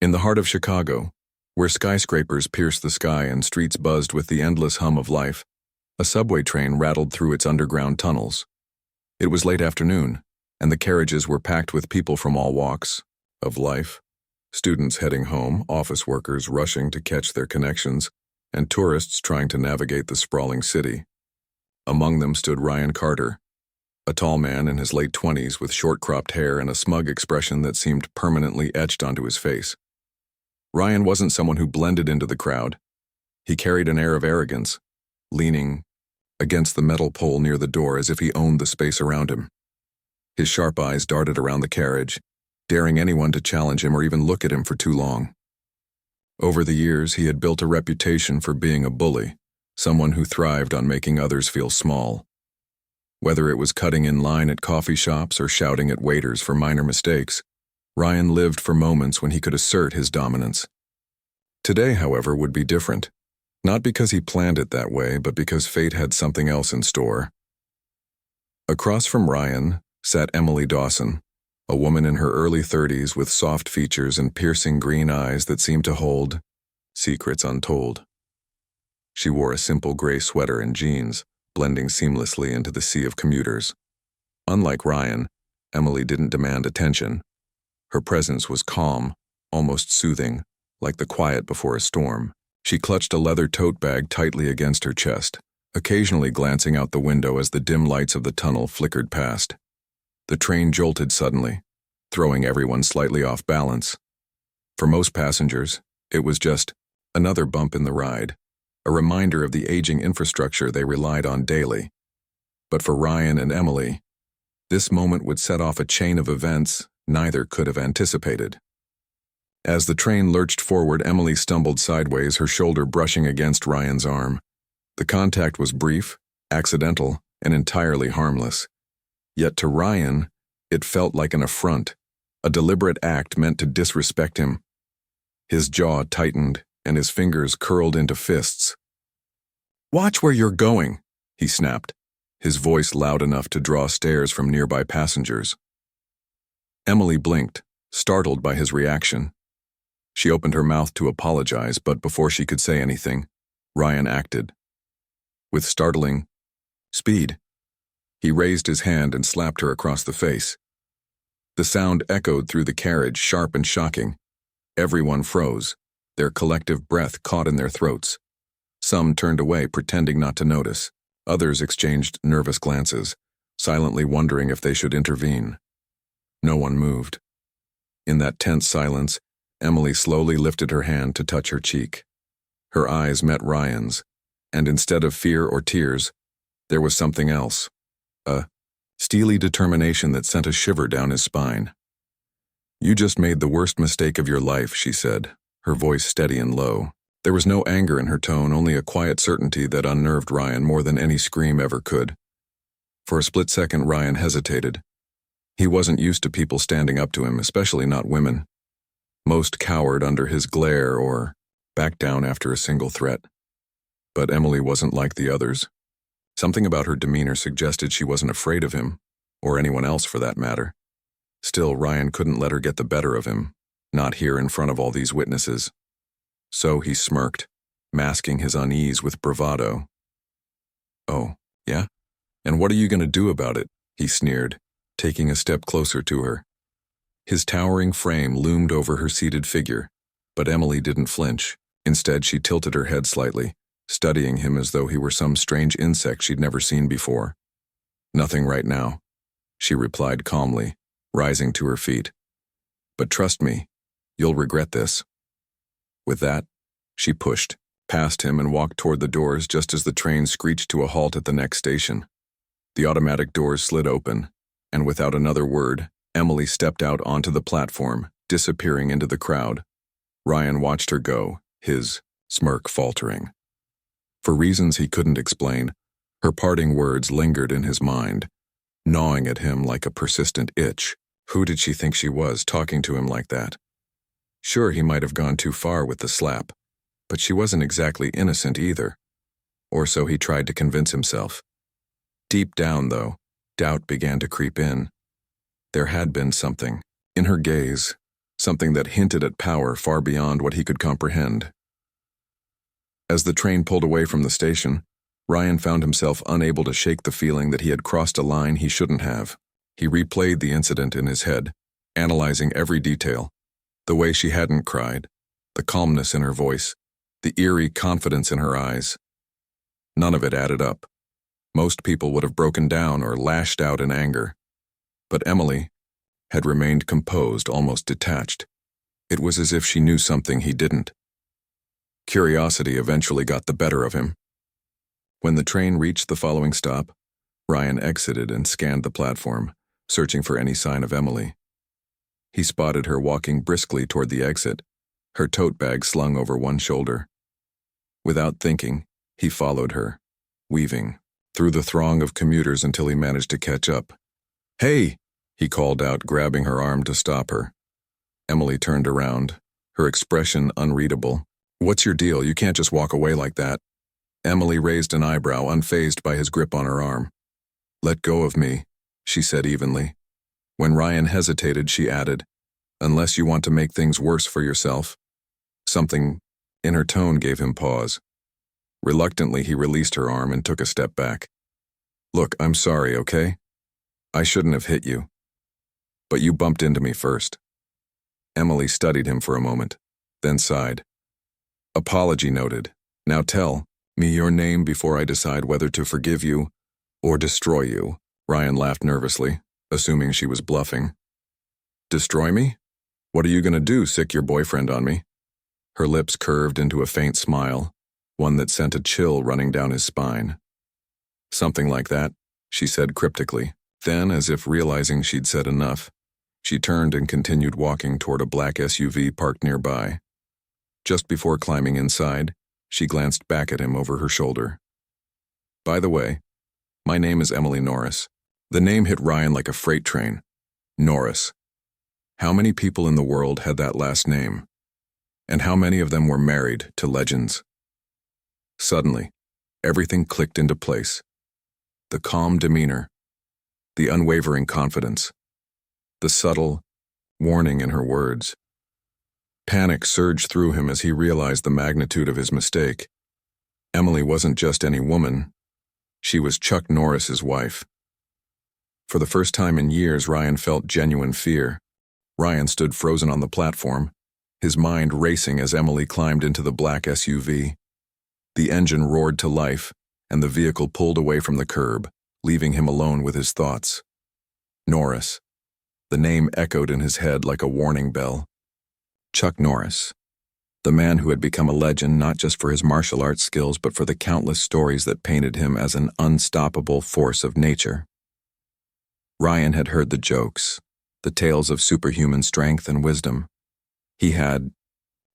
In the heart of Chicago, where skyscrapers pierced the sky and streets buzzed with the endless hum of life, a subway train rattled through its underground tunnels. It was late afternoon, and the carriages were packed with people from all walks of life. Students heading home, office workers rushing to catch their connections, and tourists trying to navigate the sprawling city. Among them stood Ryan Carter, a tall man in his late 20s with short-cropped hair and a smug expression that seemed permanently etched onto his face. Ryan wasn't someone who blended into the crowd. He carried an air of arrogance, leaning against the metal pole near the door as if he owned the space around him. His sharp eyes darted around the carriage, daring anyone to challenge him or even look at him for too long. Over the years, he had built a reputation for being a bully, someone who thrived on making others feel small. Whether it was cutting in line at coffee shops or shouting at waiters for minor mistakes, Ryan lived for moments when he could assert his dominance. Today, however, would be different. Not because he planned it that way, but because fate had something else in store. Across from Ryan sat Emily Dawson, a woman in her early 30s with soft features and piercing green eyes that seemed to hold secrets untold. She wore a simple gray sweater and jeans, blending seamlessly into the sea of commuters. Unlike Ryan, Emily didn't demand attention. Her presence was calm, almost soothing, like the quiet before a storm. She clutched a leather tote bag tightly against her chest, occasionally glancing out the window as the dim lights of the tunnel flickered past. The train jolted suddenly, throwing everyone slightly off balance. For most passengers, it was just another bump in the ride, a reminder of the aging infrastructure they relied on daily. But for Ryan and Emily, this moment would set off a chain of events neither could have anticipated. As the train lurched forward, Emily stumbled sideways, her shoulder brushing against Ryan's arm. The contact was brief, accidental, and entirely harmless. Yet to Ryan, it felt like an affront, a deliberate act meant to disrespect him. His jaw tightened, and his fingers curled into fists. "Watch where you're going," he snapped, his voice loud enough to draw stares from nearby passengers. Emily blinked, startled by his reaction. She opened her mouth to apologize, but before she could say anything, Ryan acted. With startling speed, he raised his hand and slapped her across the face. The sound echoed through the carriage, sharp and shocking. Everyone froze, their collective breath caught in their throats. Some turned away, pretending not to notice. Others exchanged nervous glances, silently wondering if they should intervene. No one moved. In that tense silence, Emily slowly lifted her hand to touch her cheek. Her eyes met Ryan's, and instead of fear or tears, there was something else. A steely determination that sent a shiver down his spine. "You just made the worst mistake of your life," she said, her voice steady and low. There was no anger in her tone, only a quiet certainty that unnerved Ryan more than any scream ever could. For a split second, Ryan hesitated. He wasn't used to people standing up to him, especially not women. Most cowered under his glare or backed down after a single threat. But Emily wasn't like the others. Something about her demeanor suggested she wasn't afraid of him, or anyone else for that matter. Still, Ryan couldn't let her get the better of him, not here in front of all these witnesses. So he smirked, masking his unease with bravado. "Oh, yeah? And what are you going to do about it?" he sneered, taking a step closer to her. His towering frame loomed over her seated figure, but Emily didn't flinch. Instead, she tilted her head slightly, studying him as though he were some strange insect she'd never seen before. "Nothing right now," she replied calmly, rising to her feet. "But trust me, you'll regret this." With that, she pushed past him and walked toward the doors just as the train screeched to a halt at the next station. The automatic doors slid open, and without another word, Emily stepped out onto the platform, disappearing into the crowd. Ryan watched her go, his smirk faltering. For reasons he couldn't explain, her parting words lingered in his mind, gnawing at him like a persistent itch. Who did she think she was, talking to him like that? Sure, he might have gone too far with the slap, but she wasn't exactly innocent either. Or so he tried to convince himself. Deep down, though, doubt began to creep in. There had been something in her gaze, something that hinted at power far beyond what he could comprehend. As the train pulled away from the station, Ryan found himself unable to shake the feeling that he had crossed a line he shouldn't have. He replayed the incident in his head, analyzing every detail. The way she hadn't cried, the calmness in her voice, the eerie confidence in her eyes. None of it added up. Most people would have broken down or lashed out in anger. But Emily had remained composed, almost detached. It was as if she knew something he didn't. Curiosity eventually got the better of him. When the train reached the following stop, Ryan exited and scanned the platform, searching for any sign of Emily. He spotted her walking briskly toward the exit, her tote bag slung over one shoulder. Without thinking, he followed her, weaving through the throng of commuters until he managed to catch up. "Hey!" he called out, grabbing her arm to stop her. Emily turned around, her expression unreadable. "What's your deal? You can't just walk away like that." Emily raised an eyebrow, unfazed by his grip on her arm. "Let go of me," she said evenly. When Ryan hesitated, she added, "Unless you want to make things worse for yourself." Something in her tone gave him pause. Reluctantly, he released her arm and took a step back. "Look, I'm sorry, okay? I shouldn't have hit you. But you bumped into me first." Emily studied him for a moment, then sighed. "Apology noted. Now tell me your name before I decide whether to forgive you or destroy you." Ryan laughed nervously, assuming she was bluffing. "Destroy me? What are you going to do, sick your boyfriend on me?" Her lips curved into a faint smile, one that sent a chill running down his spine. "Something like that," she said cryptically. Then, as if realizing she'd said enough, she turned and continued walking toward a black SUV parked nearby. Just before climbing inside, she glanced back at him over her shoulder. "By the way, my name is Emily Norris." The name hit Ryan like a freight train. Norris. How many people in the world had that last name? And how many of them were married to legends? Suddenly, everything clicked into place. The calm demeanor, the unwavering confidence, the subtle warning in her words. Panic surged through him as he realized the magnitude of his mistake. Emily wasn't just any woman. She was Chuck Norris's wife. For the first time in years, Ryan felt genuine fear. Ryan stood frozen on the platform, his mind racing as Emily climbed into the black SUV. The engine roared to life, and the vehicle pulled away from the curb, leaving him alone with his thoughts. Norris. The name echoed in his head like a warning bell. Chuck Norris. The man who had become a legend not just for his martial arts skills but for the countless stories that painted him as an unstoppable force of nature. Ryan had heard the jokes, the tales of superhuman strength and wisdom. He had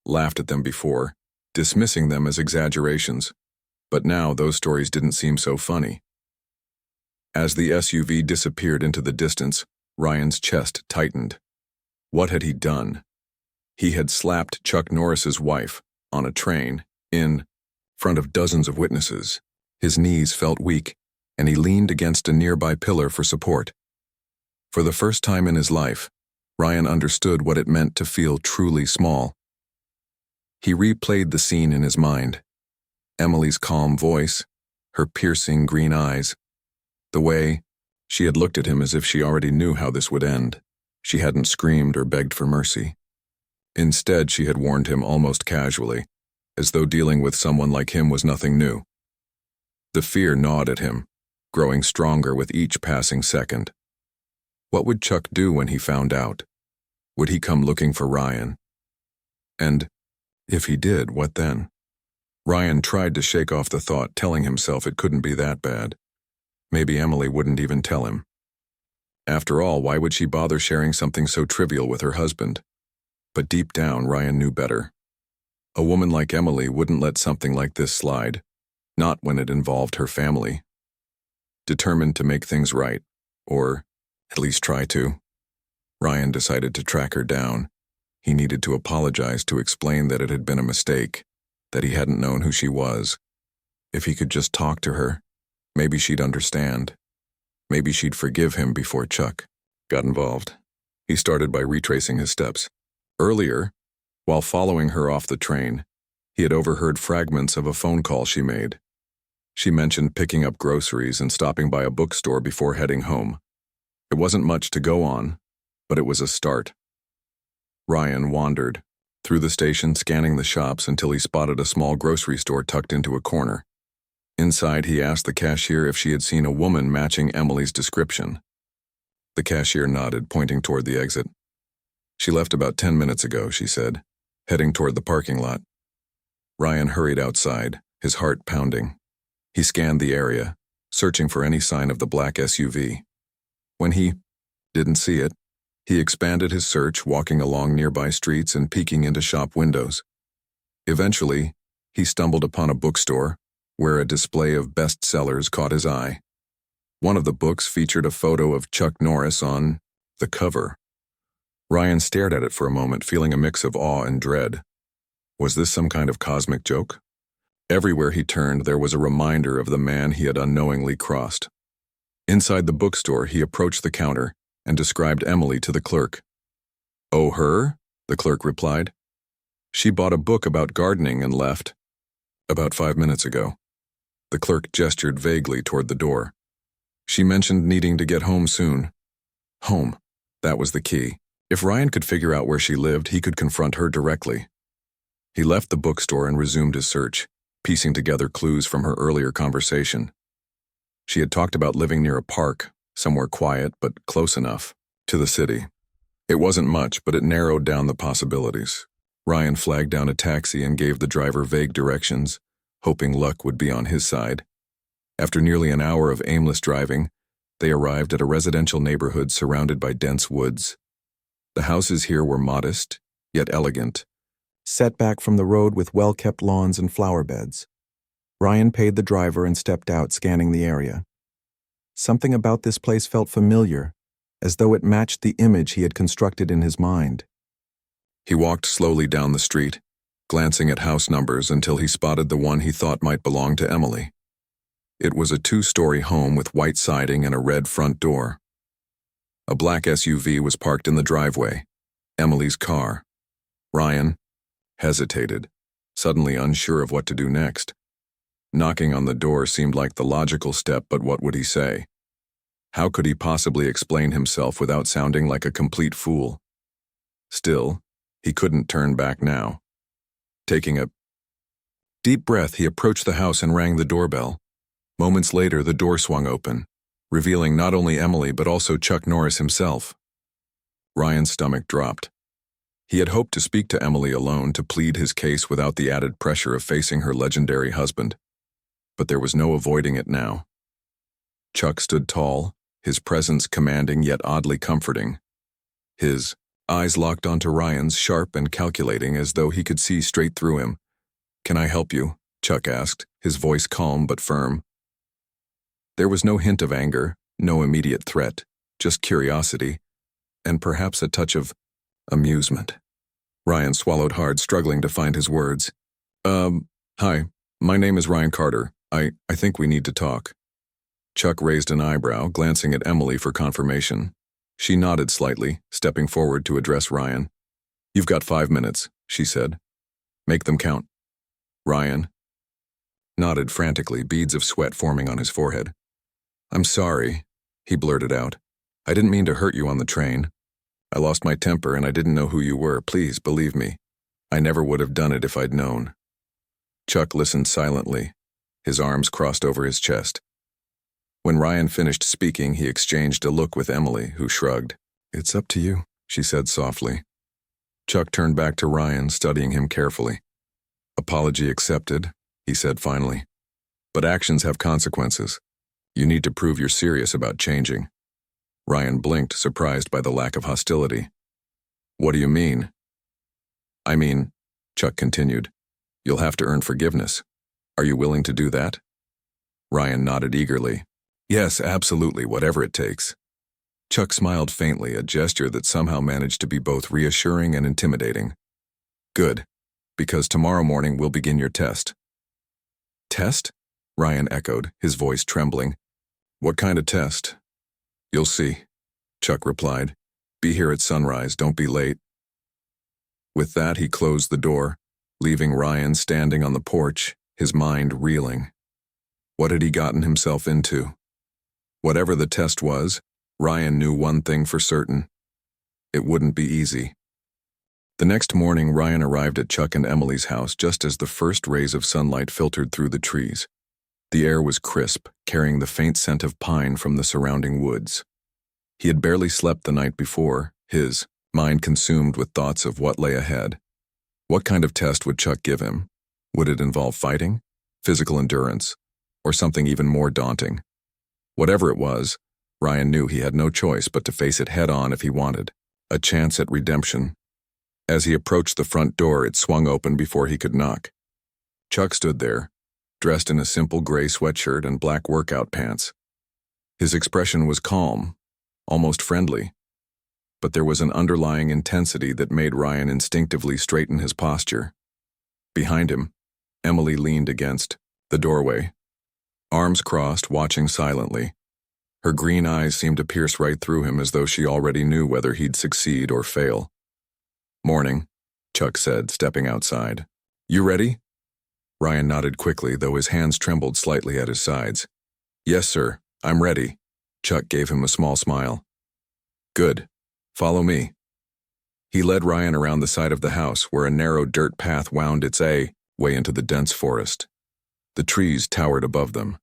laughed at them before, dismissing them as exaggerations, but now those stories didn't seem so funny. As the SUV disappeared into the distance, Ryan's chest tightened. What had he done? He had slapped Chuck Norris's wife on a train in front of dozens of witnesses. His knees felt weak, and he leaned against a nearby pillar for support. For the first time in his life, Ryan understood what it meant to feel truly small. He replayed the scene in his mind. Emily's calm voice, her piercing green eyes, the way she had looked at him as if she already knew how this would end. She hadn't screamed or begged for mercy. Instead, she had warned him almost casually, as though dealing with someone like him was nothing new. The fear gnawed at him, growing stronger with each passing second. What would Chuck do when he found out? Would he come looking for Ryan? And if he did, what then? Ryan tried to shake off the thought, telling himself it couldn't be that bad. Maybe Emily wouldn't even tell him. After all, why would she bother sharing something so trivial with her husband? But deep down, Ryan knew better. A woman like Emily wouldn't let something like this slide, not when it involved her family. Determined to make things right, or at least try to, Ryan decided to track her down. He needed to apologize to explain that it had been a mistake, that he hadn't known who she was. If he could just talk to her, maybe she'd understand. Maybe she'd forgive him before Chuck got involved. He started by retracing his steps. Earlier, while following her off the train, he had overheard fragments of a phone call she made. She mentioned picking up groceries and stopping by a bookstore before heading home. It wasn't much to go on, but it was a start. Ryan wandered through the station, scanning the shops until he spotted a small grocery store tucked into a corner. Inside, he asked the cashier if she had seen a woman matching Emily's description. The cashier nodded, pointing toward the exit. She left about 10 minutes ago, she said, heading toward the parking lot. Ryan hurried outside, his heart pounding. He scanned the area, searching for any sign of the black SUV. When he didn't see it, he expanded his search, walking along nearby streets and peeking into shop windows. Eventually, he stumbled upon a bookstore where a display of bestsellers caught his eye. One of the books featured a photo of Chuck Norris on the cover. Ryan stared at it for a moment, feeling a mix of awe and dread. Was this some kind of cosmic joke? Everywhere he turned, there was a reminder of the man he had unknowingly crossed. Inside the bookstore, he approached the counter and described Emily to the clerk. "Oh, her?" the clerk replied. "She bought a book about gardening and left about 5 minutes ago." The clerk gestured vaguely toward the door. "She mentioned needing to get home soon." Home. That was the key. If Ryan could figure out where she lived, he could confront her directly. He left the bookstore and resumed his search, piecing together clues from her earlier conversation. She had talked about living near a park, somewhere quiet but close enough to the city. It wasn't much, but it narrowed down the possibilities. Ryan flagged down a taxi and gave the driver vague directions, hoping luck would be on his side. After nearly an hour of aimless driving, they arrived at a residential neighborhood surrounded by dense woods. The houses here were modest, yet elegant, set back from the road with well-kept lawns and flower beds. Ryan paid the driver and stepped out, scanning the area. Something about this place felt familiar, as though it matched the image he had constructed in his mind. He walked slowly down the street, glancing at house numbers until he spotted the one he thought might belong to Emily. It was a 2-story home with white siding and a red front door. A black SUV was parked in the driveway, Emily's car. Ryan hesitated, suddenly unsure of what to do next. Knocking on the door seemed like the logical step, but what would he say? How could he possibly explain himself without sounding like a complete fool? Still, he couldn't turn back now. Taking a deep breath, he approached the house and rang the doorbell. Moments later, the door swung open, revealing not only Emily but also Chuck Norris himself. Ryan's stomach dropped. He had hoped to speak to Emily alone, to plead his case without the added pressure of facing her legendary husband. But there was no avoiding it now. Chuck stood tall, his presence commanding yet oddly comforting. His eyes locked onto Ryan's, sharp and calculating, as though he could see straight through him. "Can I help you?" Chuck asked, his voice calm but firm. There was no hint of anger, no immediate threat, just curiosity, and perhaps a touch of amusement. Ryan swallowed hard, struggling to find his words. Hi, my name is Ryan Carter. I think we need to talk." Chuck raised an eyebrow, glancing at Emily for confirmation. She nodded slightly, stepping forward to address Ryan. "You've got 5 minutes," she said. "Make them count." Ryan nodded frantically, beads of sweat forming on his forehead. "I'm sorry," he blurted out. "I didn't mean to hurt you on the train. I lost my temper and I didn't know who you were. Please, believe me. I never would have done it if I'd known." Chuck listened silently, his arms crossed over his chest. When Ryan finished speaking, he exchanged a look with Emily, who shrugged. "It's up to you," she said softly. Chuck turned back to Ryan, studying him carefully. "Apology accepted," he said finally. "But actions have consequences. You need to prove you're serious about changing." Ryan blinked, surprised by the lack of hostility. "What do you mean?" "I mean," Chuck continued, "you'll have to earn forgiveness. Are you willing to do that?" Ryan nodded eagerly. "Yes, absolutely, whatever it takes." Chuck smiled faintly, a gesture that somehow managed to be both reassuring and intimidating. "Good, because tomorrow morning we'll begin your test." "Test?" Ryan echoed, his voice trembling. "What kind of test?" "You'll see," Chuck replied. "Be here at sunrise, don't be late." With that, he closed the door, leaving Ryan standing on the porch, his mind reeling. What had he gotten himself into? Whatever the test was, Ryan knew one thing for certain. It wouldn't be easy. The next morning, Ryan arrived at Chuck and Emily's house just as the first rays of sunlight filtered through the trees. The air was crisp, carrying the faint scent of pine from the surrounding woods. He had barely slept the night before, his mind consumed with thoughts of what lay ahead. What kind of test would Chuck give him? Would it involve fighting, physical endurance, or something even more daunting? Whatever it was, Ryan knew he had no choice but to face it head-on if he wanted. A chance at redemption. As he approached the front door, it swung open before he could knock. Chuck stood there, dressed in a simple gray sweatshirt and black workout pants. His expression was calm, almost friendly, but there was an underlying intensity that made Ryan instinctively straighten his posture. Behind him, Emily leaned against the doorway, arms crossed, watching silently. Her green eyes seemed to pierce right through him as though she already knew whether he'd succeed or fail. "Morning," Chuck said, stepping outside. "You ready?" Ryan nodded quickly, though his hands trembled slightly at his sides. "Yes, sir, I'm ready." Chuck gave him a small smile. "Good. Follow me." He led Ryan around the side of the house, where a narrow dirt path wound its way into the dense forest. The trees towered above them,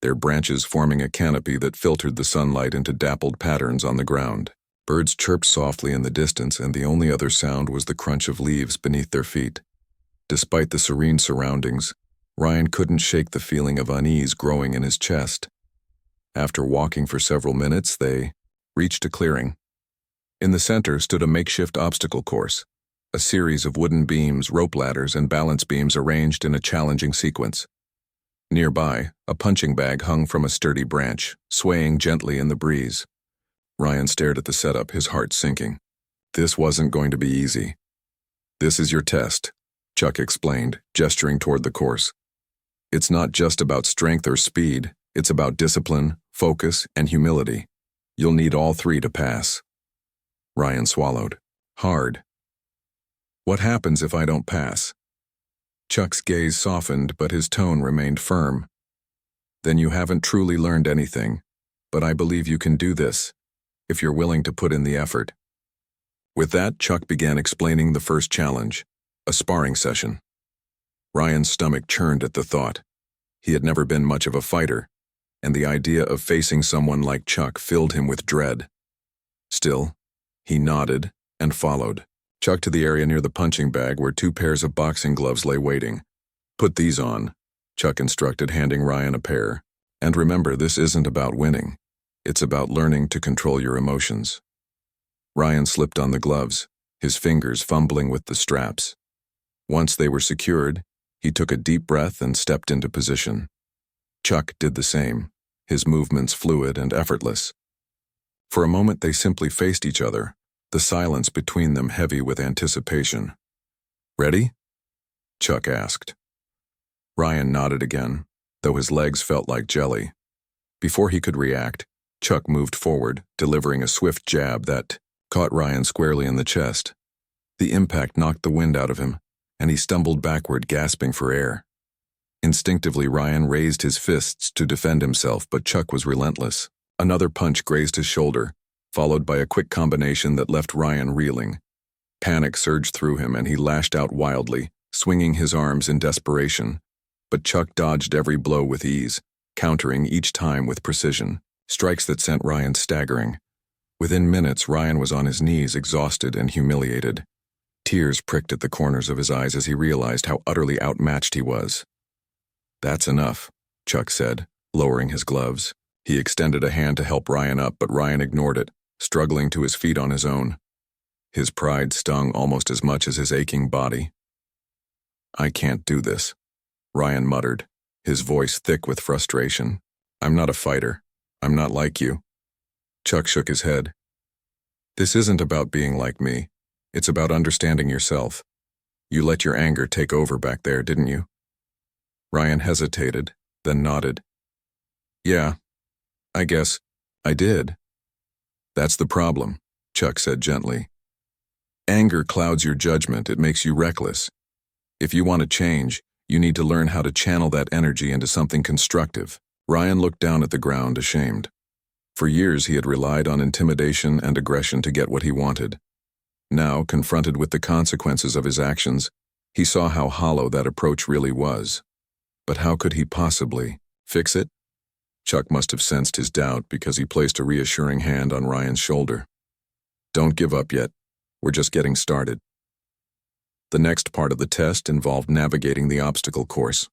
their branches forming a canopy that filtered the sunlight into dappled patterns on the ground. Birds chirped softly in the distance, and the only other sound was the crunch of leaves beneath their feet. Despite the serene surroundings, Ryan couldn't shake the feeling of unease growing in his chest. After walking for several minutes, they reached a clearing. In the center stood a makeshift obstacle course, a series of wooden beams, rope ladders, and balance beams arranged in a challenging sequence. Nearby, a punching bag hung from a sturdy branch, swaying gently in the breeze. Ryan stared at the setup, his heart sinking. This wasn't going to be easy. "This is your test," Chuck explained, gesturing toward the course. "It's not just about strength or speed, it's about discipline, focus, and humility. You'll need all three to pass." Ryan swallowed. Hard. "What happens if I don't pass?" Chuck's gaze softened, but his tone remained firm. "Then you haven't truly learned anything, but I believe you can do this, if you're willing to put in the effort." With that, Chuck began explaining the first challenge, a sparring session. Ryan's stomach churned at the thought. He had never been much of a fighter, and the idea of facing someone like Chuck filled him with dread. Still, he nodded and followed Chuck to the area near the punching bag where 2 pairs of boxing gloves lay waiting. "Put these on," Chuck instructed, handing Ryan a pair. "And remember, this isn't about winning. It's about learning to control your emotions." Ryan slipped on the gloves, his fingers fumbling with the straps. Once they were secured, he took a deep breath and stepped into position. Chuck did the same, his movements fluid and effortless. For a moment they simply faced each other, the silence between them heavy with anticipation. "Ready?" Chuck asked. Ryan nodded again, though his legs felt like jelly. Before he could react, Chuck moved forward, delivering a swift jab that caught Ryan squarely in the chest. The impact knocked the wind out of him, and he stumbled backward, gasping for air. Instinctively, Ryan raised his fists to defend himself, but Chuck was relentless. Another punch grazed his shoulder, followed by a quick combination that left Ryan reeling. Panic surged through him, and he lashed out wildly, swinging his arms in desperation. But Chuck dodged every blow with ease, countering each time with precision, strikes that sent Ryan staggering. Within minutes, Ryan was on his knees, exhausted and humiliated. Tears pricked at the corners of his eyes as he realized how utterly outmatched he was. "That's enough," Chuck said, lowering his gloves. He extended a hand to help Ryan up, but Ryan ignored it, struggling to his feet on his own. His pride stung almost as much as his aching body. "I can't do this," Ryan muttered, his voice thick with frustration. "I'm not a fighter. I'm not like you." Chuck shook his head. "This isn't about being like me. It's about understanding yourself. You let your anger take over back there, didn't you?" Ryan hesitated, then nodded. "Yeah, I guess I did." "That's the problem," Chuck said gently. Anger clouds your judgment, it makes you reckless. If you want to change, you need to learn how to channel that energy into something constructive. Ryan looked down at the ground, ashamed. For years he had relied on intimidation and aggression to get what he wanted. Now, confronted with the consequences of his actions, he saw how hollow that approach really was. But how could he possibly fix it? Chuck must have sensed his doubt because he placed a reassuring hand on Ryan's shoulder. Don't give up yet. We're just getting started. The next part of the test involved navigating the obstacle course.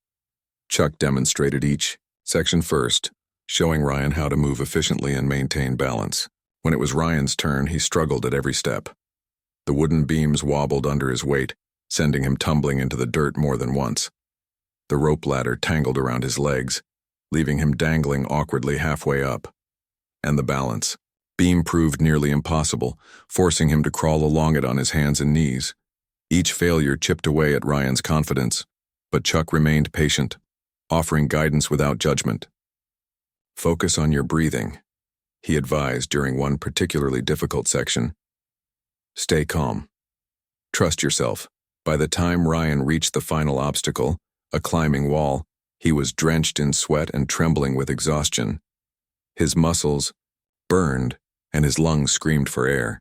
Chuck demonstrated each section first, showing Ryan how to move efficiently and maintain balance. When it was Ryan's turn, he struggled at every step. The wooden beams wobbled under his weight, sending him tumbling into the dirt more than once. The rope ladder tangled around his legs, leaving him dangling awkwardly halfway up. And the balance beam proved nearly impossible, forcing him to crawl along it on his hands and knees. Each failure chipped away at Ryan's confidence, but Chuck remained patient, offering guidance without judgment. Focus on your breathing, he advised during one particularly difficult section. Stay calm. Trust yourself. By the time Ryan reached the final obstacle, a climbing wall, he was drenched in sweat and trembling with exhaustion. His muscles burned, and his lungs screamed for air.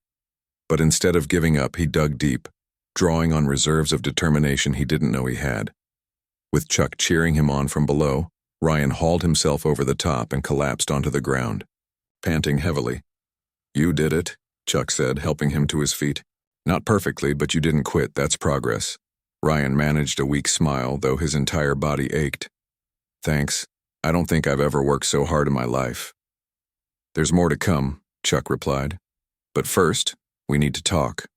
But instead of giving up, he dug deep, drawing on reserves of determination he didn't know he had. With Chuck cheering him on from below, Ryan hauled himself over the top and collapsed onto the ground, panting heavily. You did it, Chuck said, helping him to his feet. Not perfectly, but you didn't quit, that's progress. Ryan managed a weak smile, though his entire body ached. Thanks. I don't think I've ever worked so hard in my life. There's more to come, Chuck replied. But first, we need to talk.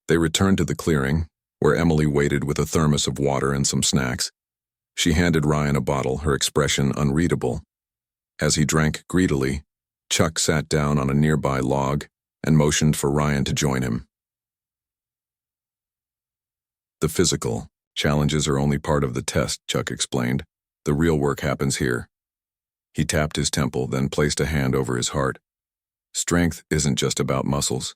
They returned to the clearing, where Emily waited with a thermos of water and some snacks. She handed Ryan a bottle, her expression unreadable. As he drank greedily, Chuck sat down on a nearby log and motioned for Ryan to join him. The physical challenges are only part of the test, Chuck explained. The real work happens here. He tapped his temple, then placed a hand over his heart. Strength isn't just about muscles.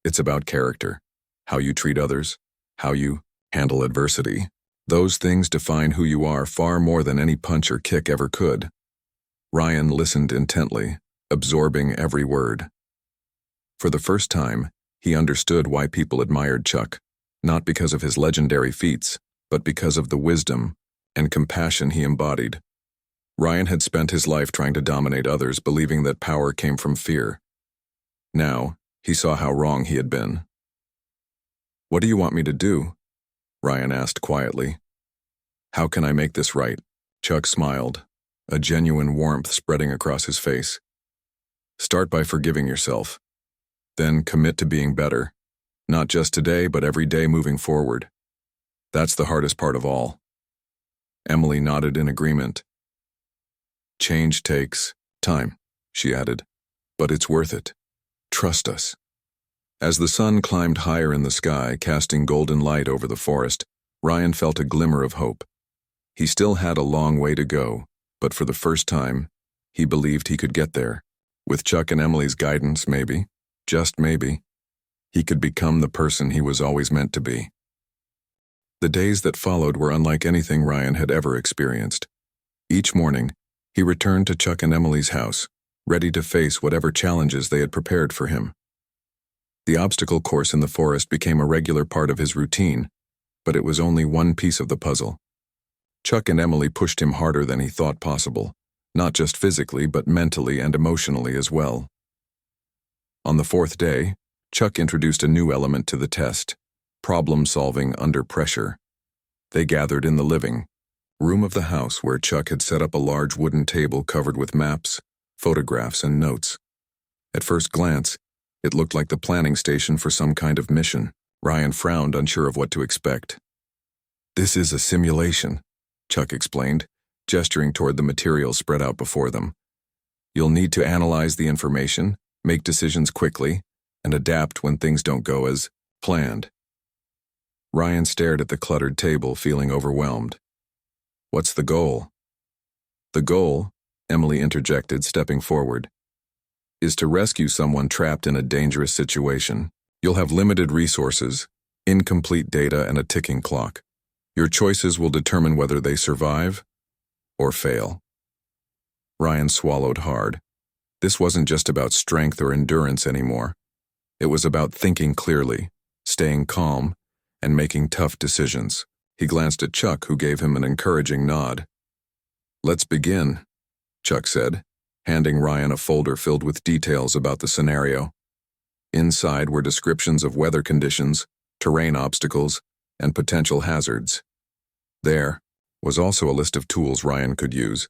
It's about character, how you treat others, how you handle adversity. Those things define who you are far more than any punch or kick ever could. Ryan listened intently, absorbing every word. For the first time, he understood why people admired Chuck, not because of his legendary feats, but because of the wisdom and compassion he embodied. Ryan had spent his life trying to dominate others, believing that power came from fear. Now, he saw how wrong he had been. What do you want me to do? Ryan asked quietly. How can I make this right? Chuck smiled, a genuine warmth spreading across his face. Start by forgiving yourself. Then commit to being better. Not just today, but every day moving forward. That's the hardest part of all. Emily nodded in agreement. Change takes time, she added, but it's worth it. Trust us. As the sun climbed higher in the sky, casting golden light over the forest, Ryan felt a glimmer of hope. He still had a long way to go, but for the first time, he believed he could get there. With Chuck and Emily's guidance, maybe, just maybe, he could become the person he was always meant to be. The days that followed were unlike anything Ryan had ever experienced. Each morning, he returned to Chuck and Emily's house, ready to face whatever challenges they had prepared for him. The obstacle course in the forest became a regular part of his routine, but it was only one piece of the puzzle. Chuck and Emily pushed him harder than he thought possible, not just physically but mentally and emotionally as well. On the fourth day, Chuck introduced a new element to the test, problem-solving under pressure. They gathered in the living room of the house where Chuck had set up a large wooden table covered with maps, photographs, and notes. At first glance, it looked like the planning station for some kind of mission. Ryan frowned, unsure of what to expect. This is a simulation, Chuck explained, gesturing toward the material spread out before them. You'll need to analyze the information, make decisions quickly, and adapt when things don't go as planned. Ryan stared at the cluttered table, feeling overwhelmed. What's the goal? The goal, Emily interjected, stepping forward, is to rescue someone trapped in a dangerous situation. You'll have limited resources, incomplete data, and a ticking clock. Your choices will determine whether they survive or fail. Ryan swallowed hard. This wasn't just about strength or endurance anymore. It was about thinking clearly, staying calm, and making tough decisions. He glanced at Chuck, who gave him an encouraging nod. "Let's begin," Chuck said, handing Ryan a folder filled with details about the scenario. Inside were descriptions of weather conditions, terrain obstacles, and potential hazards. There was also a list of tools Ryan could use: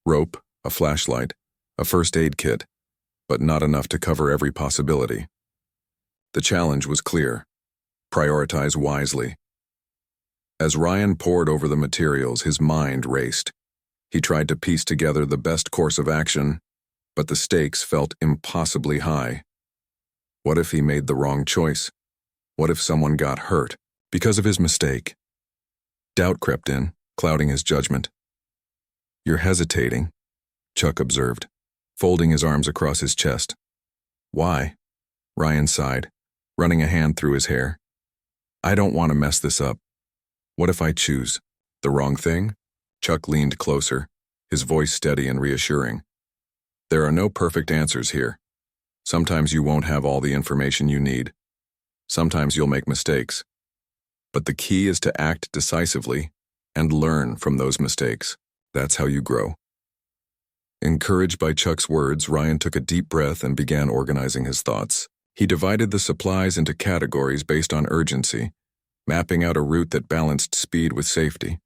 rope, a flashlight, a first aid kit, but not enough to cover every possibility. The challenge was clear: prioritize wisely. As Ryan pored over the materials, his mind raced. He tried to piece together the best course of action, but the stakes felt impossibly high. What if he made the wrong choice? What if someone got hurt because of his mistake? Doubt crept in, clouding his judgment. "You're hesitating," Chuck observed, folding his arms across his chest. "Why?" Ryan sighed, running a hand through his hair. "I don't want to mess this up. What if I choose the wrong thing?" Chuck leaned closer, his voice steady and reassuring. "There are no perfect answers here. Sometimes you won't have all the information you need. Sometimes you'll make mistakes. But the key is to act decisively and learn from those mistakes. That's how you grow." Encouraged by Chuck's words, Ryan took a deep breath and began organizing his thoughts. He divided the supplies into categories based on urgency, mapping out a route that balanced speed with safety.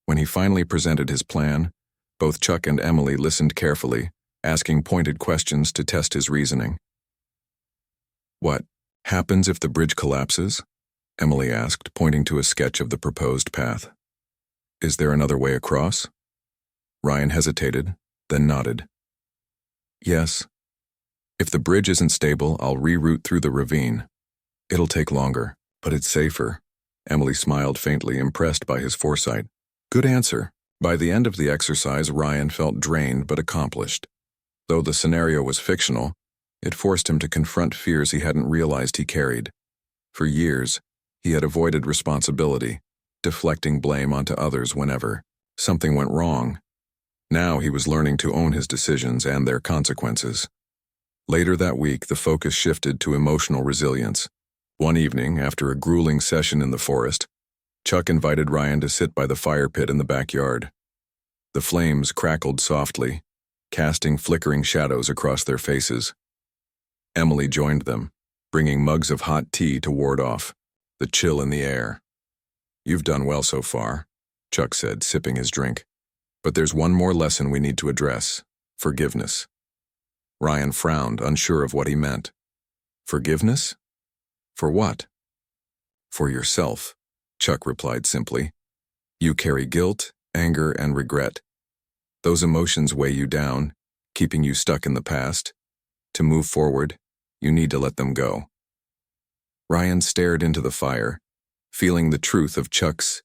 When he finally presented his plan, both Chuck and Emily listened carefully, asking pointed questions to test his reasoning. "What happens if the bridge collapses?" Emily asked, pointing to a sketch of the proposed path. "Is there another way across?" Ryan hesitated, then nodded. "Yes. If the bridge isn't stable, I'll reroute through the ravine. It'll take longer, but it's safer." Emily smiled faintly, impressed by his foresight. "Good answer." By the end of the exercise, Ryan felt drained but accomplished. Though the scenario was fictional, it forced him to confront fears he hadn't realized he carried. For years, he had avoided responsibility, deflecting blame onto others whenever something went wrong. Now he was learning to own his decisions and their consequences. Later that week, the focus shifted to emotional resilience. One evening, after a grueling session in the forest, Chuck invited Ryan to sit by the fire pit in the backyard. The flames crackled softly, casting flickering shadows across their faces. Emily joined them, bringing mugs of hot tea to ward off the chill in the air. "You've done well so far," Chuck said, sipping his drink. "But there's one more lesson we need to address: forgiveness." Ryan frowned, unsure of what he meant. "Forgiveness? For what?" "For yourself," Chuck replied simply. "You carry guilt, anger, and regret. Those emotions weigh you down, keeping you stuck in the past. To move forward, you need to let them go." Ryan stared into the fire, feeling the truth of Chuck's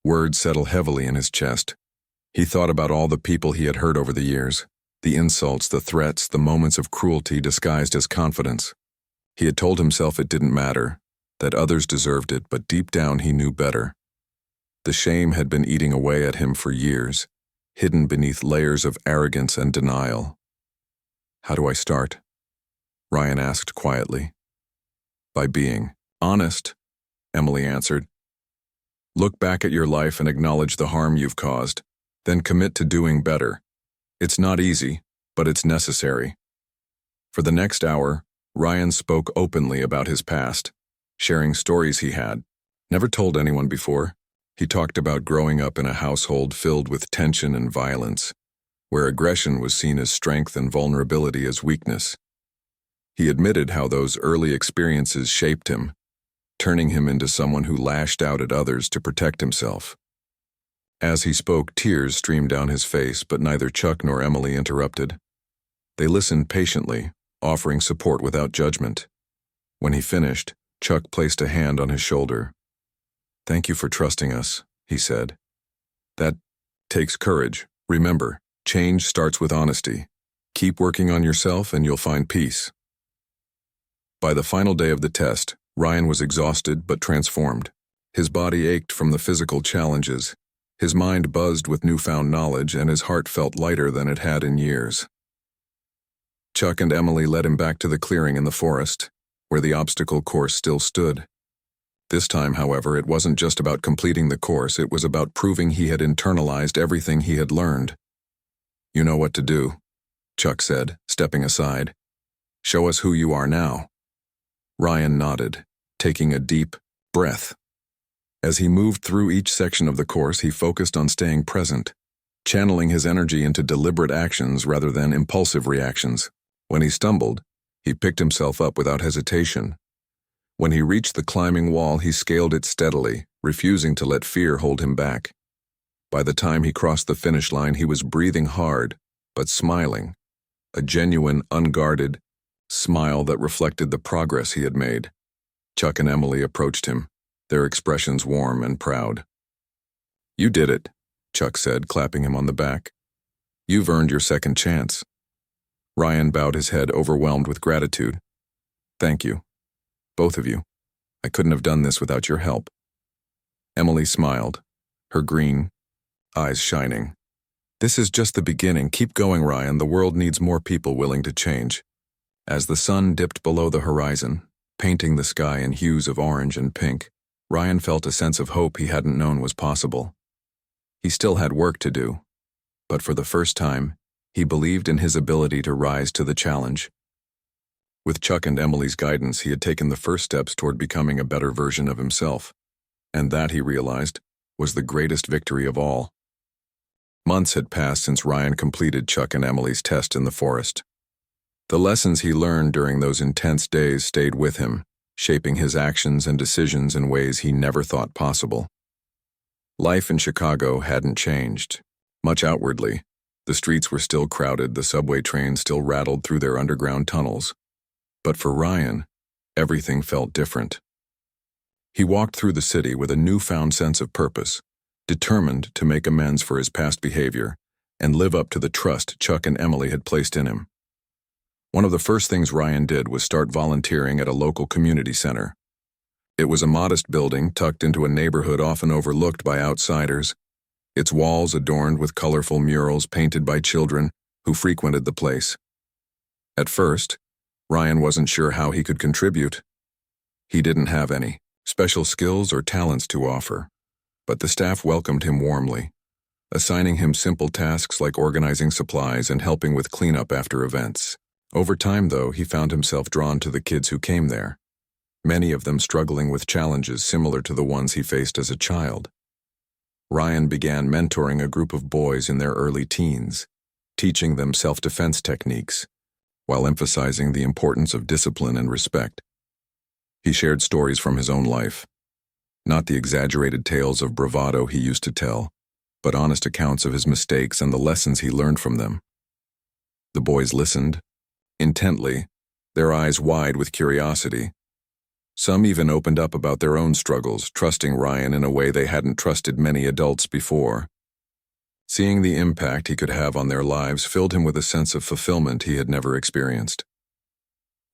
words settle heavily in his chest. He thought about all the people he had hurt over the years, the insults, the threats, the moments of cruelty disguised as confidence. He had told himself it didn't matter, that others deserved it, but deep down he knew better. The shame had been eating away at him for years, hidden beneath layers of arrogance and denial. "How do I start?" Ryan asked quietly. "By being honest," Emily answered. "Look back at your life and acknowledge the harm you've caused, then commit to doing better. It's not easy, but it's necessary." For the next hour, Ryan spoke openly about his past, sharing stories he had never told anyone before. He talked about growing up in a household filled with tension and violence, where aggression was seen as strength and vulnerability as weakness. He admitted how those early experiences shaped him, turning him into someone who lashed out at others to protect himself. As he spoke, tears streamed down his face, but neither Chuck nor Emily interrupted. They listened patiently, offering support without judgment. When he finished, Chuck placed a hand on his shoulder. "Thank you for trusting us," he said. "That takes courage. Remember, change starts with honesty. Keep working on yourself and you'll find peace." By the final day of the test, Ryan was exhausted but transformed. His body ached from the physical challenges. His mind buzzed with newfound knowledge, and his heart felt lighter than it had in years. Chuck and Emily led him back to the clearing in the forest, where the obstacle course still stood. This time, however, it wasn't just about completing the course, it was about proving he had internalized everything he had learned. "You know what to do," Chuck said, stepping aside. "Show us who you are now." Ryan nodded, taking a deep breath. As he moved through each section of the course, he focused on staying present, channeling his energy into deliberate actions rather than impulsive reactions. When he stumbled, he picked himself up without hesitation. When he reached the climbing wall, he scaled it steadily, refusing to let fear hold him back. By the time he crossed the finish line, he was breathing hard, but smiling, a genuine, unguarded smile that reflected the progress he had made. Chuck and Emily approached him, their expressions warm and proud. "You did it," Chuck said, clapping him on the back. "You've earned your second chance." Ryan bowed his head, overwhelmed with gratitude. "Thank you. Both of you. I couldn't have done this without your help." Emily smiled, her green eyes shining. "This is just the beginning. Keep going, Ryan. The world needs more people willing to change." As the sun dipped below the horizon, painting the sky in hues of orange and pink, Ryan felt a sense of hope he hadn't known was possible. He still had work to do, but for the first time, he believed in his ability to rise to the challenge. With Chuck and Emily's guidance, he had taken the first steps toward becoming a better version of himself, and that, he realized, was the greatest victory of all. Months had passed since Ryan completed Chuck and Emily's test in the forest. The lessons he learned during those intense days stayed with him, shaping his actions and decisions in ways he never thought possible. Life in Chicago hadn't changed, much outwardly. The streets were still crowded, the subway trains still rattled through their underground tunnels. But for Ryan, everything felt different. He walked through the city with a newfound sense of purpose, determined to make amends for his past behavior and live up to the trust Chuck and Emily had placed in him. One of the first things Ryan did was start volunteering at a local community center. It was a modest building tucked into a neighborhood often overlooked by outsiders, its walls adorned with colorful murals painted by children who frequented the place. At first, Ryan wasn't sure how he could contribute. He didn't have any special skills or talents to offer, but the staff welcomed him warmly, assigning him simple tasks like organizing supplies and helping with cleanup after events. Over time, though, he found himself drawn to the kids who came there, many of them struggling with challenges similar to the ones he faced as a child. Ryan began mentoring a group of boys in their early teens, teaching them self-defense techniques, while emphasizing the importance of discipline and respect. He shared stories from his own life, not the exaggerated tales of bravado he used to tell, but honest accounts of his mistakes and the lessons he learned from them. The boys listened intently, their eyes wide with curiosity. Some even opened up about their own struggles, trusting Ryan in a way they hadn't trusted many adults before. Seeing the impact he could have on their lives filled him with a sense of fulfillment he had never experienced.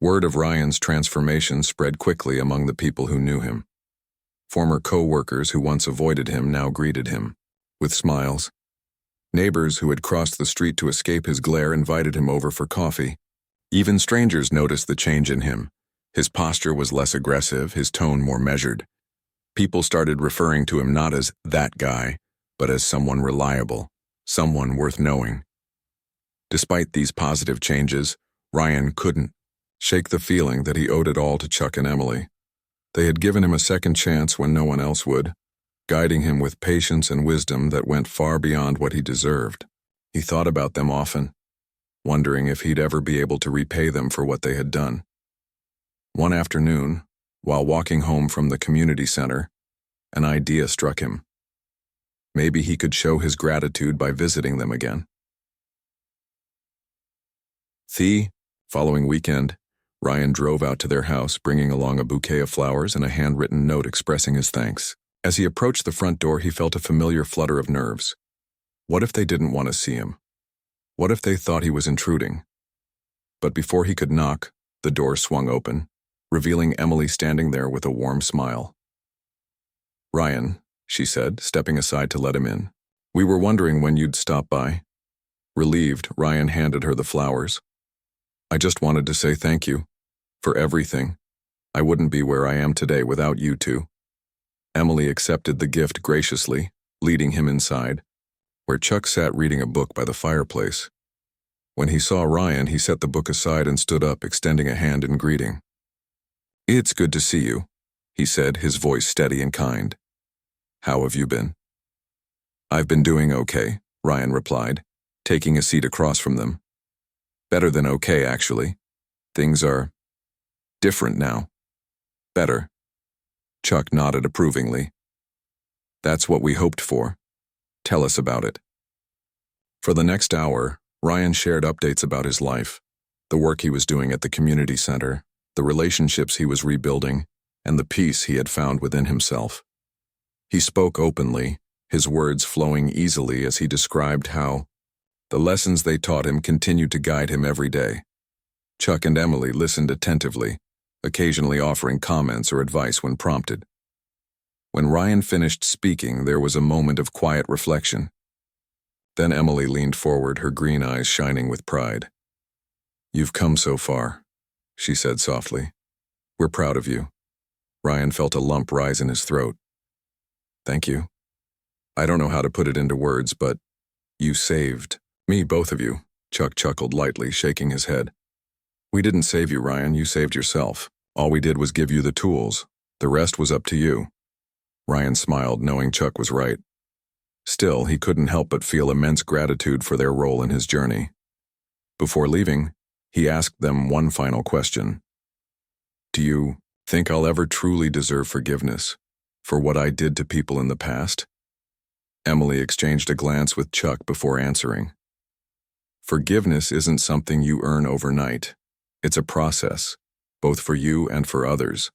Word of Ryan's transformation spread quickly among the people who knew him. Former co-workers who once avoided him now greeted him with smiles. Neighbors who had crossed the street to escape his glare invited him over for coffee. Even strangers noticed the change in him. His posture was less aggressive, his tone more measured. People started referring to him not as that guy, but as someone reliable, someone worth knowing. Despite these positive changes, Ryan couldn't shake the feeling that he owed it all to Chuck and Emily. They had given him a second chance when no one else would, guiding him with patience and wisdom that went far beyond what he deserved. He thought about them often, wondering if he'd ever be able to repay them for what they had done. One afternoon, while walking home from the community center, an idea struck him. Maybe he could show his gratitude by visiting them again. The following weekend, Ryan drove out to their house, bringing along a bouquet of flowers and a handwritten note expressing his thanks. As he approached the front door, he felt a familiar flutter of nerves. What if they didn't want to see him? What if they thought he was intruding? But before he could knock, the door swung open, revealing Emily standing there with a warm smile. "Ryan," she said, stepping aside to let him in. "We were wondering when you'd stop by." Relieved, Ryan handed her the flowers. "I just wanted to say thank you. For everything. I wouldn't be where I am today without you two." Emily accepted the gift graciously, leading him inside, where Chuck sat reading a book by the fireplace. When he saw Ryan, he set the book aside and stood up, extending a hand in greeting. "It's good to see you," he said, his voice steady and kind. "How have you been?" "I've been doing okay," Ryan replied, taking a seat across from them. "Better than okay, actually. Things are different now. Better." Chuck nodded approvingly. "That's what we hoped for. Tell us about it." For the next hour, Ryan shared updates about his life, the work he was doing at the community center, the relationships he was rebuilding, and the peace he had found within himself. He spoke openly, his words flowing easily as he described how the lessons they taught him continued to guide him every day. Chuck and Emily listened attentively, occasionally offering comments or advice when prompted. When Ryan finished speaking, there was a moment of quiet reflection. Then Emily leaned forward, her green eyes shining with pride. "You've come so far," she said softly. "We're proud of you." Ryan felt a lump rise in his throat. "Thank you. I don't know how to put it into words, but you saved me, both of you," Chuck chuckled lightly, shaking his head. "We didn't save you, Ryan. You saved yourself. All we did was give you the tools. The rest was up to you." Ryan smiled, knowing Chuck was right. Still, he couldn't help but feel immense gratitude for their role in his journey. Before leaving, he asked them one final question. "Do you think I'll ever truly deserve forgiveness for what I did to people in the past?" Emily exchanged a glance with Chuck before answering. "Forgiveness isn't something you earn overnight. It's a process, both for you and for others.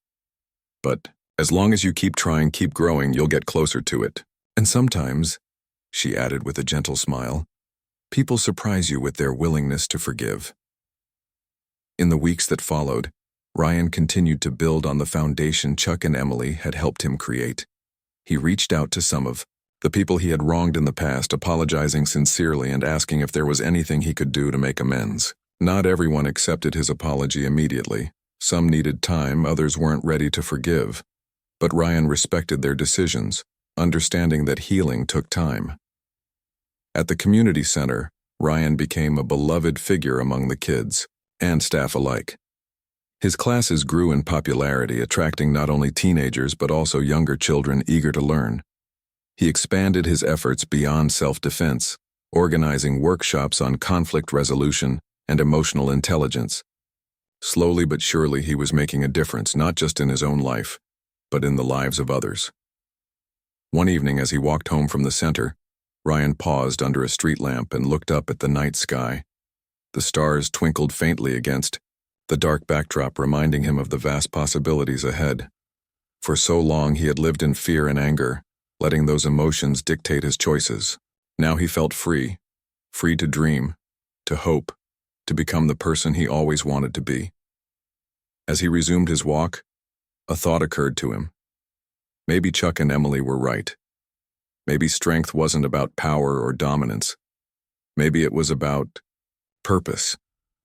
But as long as you keep trying, keep growing, you'll get closer to it. And sometimes," she added with a gentle smile, "people surprise you with their willingness to forgive." In the weeks that followed, Ryan continued to build on the foundation Chuck and Emily had helped him create. He reached out to some of the people he had wronged in the past, apologizing sincerely and asking if there was anything he could do to make amends. Not everyone accepted his apology immediately. Some needed time, others weren't ready to forgive. But Ryan respected their decisions, understanding that healing took time. At the community center, Ryan became a beloved figure among the kids and staff alike. His classes grew in popularity, attracting not only teenagers but also younger children eager to learn. He expanded his efforts beyond self-defense, organizing workshops on conflict resolution and emotional intelligence. Slowly but surely, he was making a difference, not just in his own life, but in the lives of others. One evening, as he walked home from the center, Ryan paused under a street lamp and looked up at the night sky. The stars twinkled faintly against the dark backdrop, reminding him of the vast possibilities ahead. For so long, he had lived in fear and anger, letting those emotions dictate his choices. Now he felt free to dream, to hope, to become the person he always wanted to be. As he resumed his walk, a thought occurred to him. Maybe Chuck and Emily were right. Maybe strength wasn't about power or dominance. Maybe it was about purpose.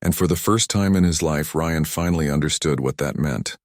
And for the first time in his life, Ryan finally understood what that meant.